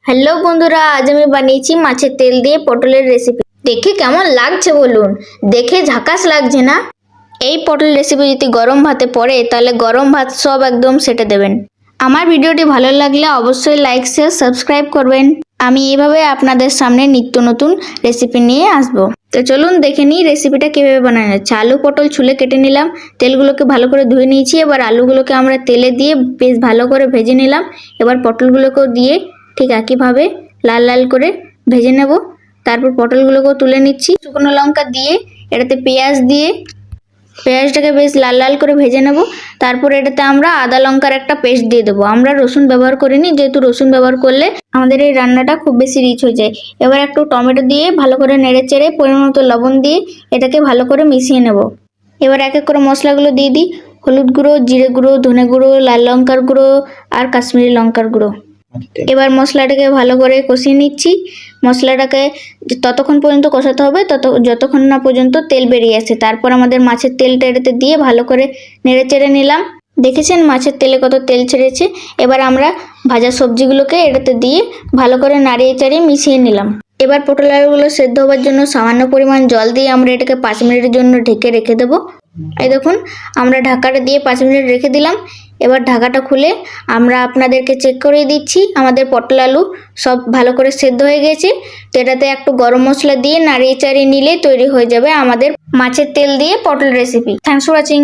Hello বন্ধুরা, আজ আমি বানিয়েছি মাছের তেল দিয়ে পটলের রেসিপি। দেখে কেমন লাগছে বলুন? দেখে ঝাকাস লাগছে না? এই পটল রেসিপি যদি গরম ভাতে পড়ে তাহলে গরম ভাত সব একদম সেটে দেবেন। আমার ভিডিওটি ভালো লাগলে অবশ্যই লাইক শেয়ার সাবস্ক্রাইব করবেন। আমি এইভাবে আপনাদের সামনে নিত্য নতুন রেসিপি নিয়ে আসবো। তো চলুন দেখে নিই রেসিপিটা কিভাবে বানানো যাচ্ছে। আলু পটল ছুলে কেটে নিলাম, তেলগুলোকে ভালো করে ধুয়ে নিয়েছি। এবার আলুগুলোকে আমরা তেলে দিয়ে বেশ ভালো করে ভেজে নিলাম। এবার পটলগুলোকেও দিয়ে ঠিক একইভাবে লাল লাল করে ভেজে নেব। তারপর পটলগুলোকেও তুলে নিচ্ছি। শুকনো লঙ্কা দিয়ে এটাতে পেঁয়াজ দিয়ে পেঁয়াজটাকে বেশ লাল লাল করে ভেজে নেব। তারপর এটাতে আমরা আদা লঙ্কার একটা পেস্ট দিয়ে দেবো। আমরা রসুন ব্যবহার করিনি, যেহেতু রসুন ব্যবহার করলে আমাদের এই রান্নাটা খুব বেশি রিচ হয়ে যায়। এবার একটু টমেটো দিয়ে ভালো করে নেড়ে চেড়ে পরিমাণ মতো লবণ দিয়ে এটাকে ভালো করে মিশিয়ে নেব। এবার এক এক করে মশলাগুলো দিয়ে দিই। হলুদ গুঁড়ো, জিরে গুঁড়ো, ধনে গুঁড়ো, লাল লঙ্কার গুঁড়ো আর কাশ্মীরি লঙ্কার গুঁড়ো। এবার মশলাটাকে ভালো করে কষিয়ে নিচ্ছি। মশলাটাকে ততক্ষণ পর্যন্ত কষাতে হবে যতক্ষণ না পর্যন্ত তেল বেরিয়ে আসে। তারপর আমাদের মাছের তেলটা এটাতে দিয়ে ভালো করে নেড়ে চেড়ে নিলাম। দেখেছেন মাছের তেলে কত তেল ছেড়েছে। এবার আমরা ভাজা সবজিগুলোকে এটাতে দিয়ে ভালো করে নাড়িয়ে চাড়িয়ে মিশিয়ে নিলাম। এবার পটল আলুগুলো সেদ্ধ হওয়ার জন্য সামান্য পরিমাণ জল দিয়ে আমরা এটাকে 5 মিনিটের জন্য ঢেকে রেখে দেবো। এই দেখুন, আমরা ঢাকাটা দিয়ে 5 মিনিট রেখে দিলাম। এবার ঢাকাটা খুলে আমরা আপনাদেরকে চেক করে দিচ্ছি আমাদের পটল আলু সব ভালো করে সেদ্ধ হয়ে গেছে। তো এটাতে একটু গরম মশলা দিয়ে নাড়িয়ে চাড়িয়ে নিলে তৈরি হয়ে যাবে আমাদের মাছের তেল দিয়ে পটল রেসিপি। Thanks for watching.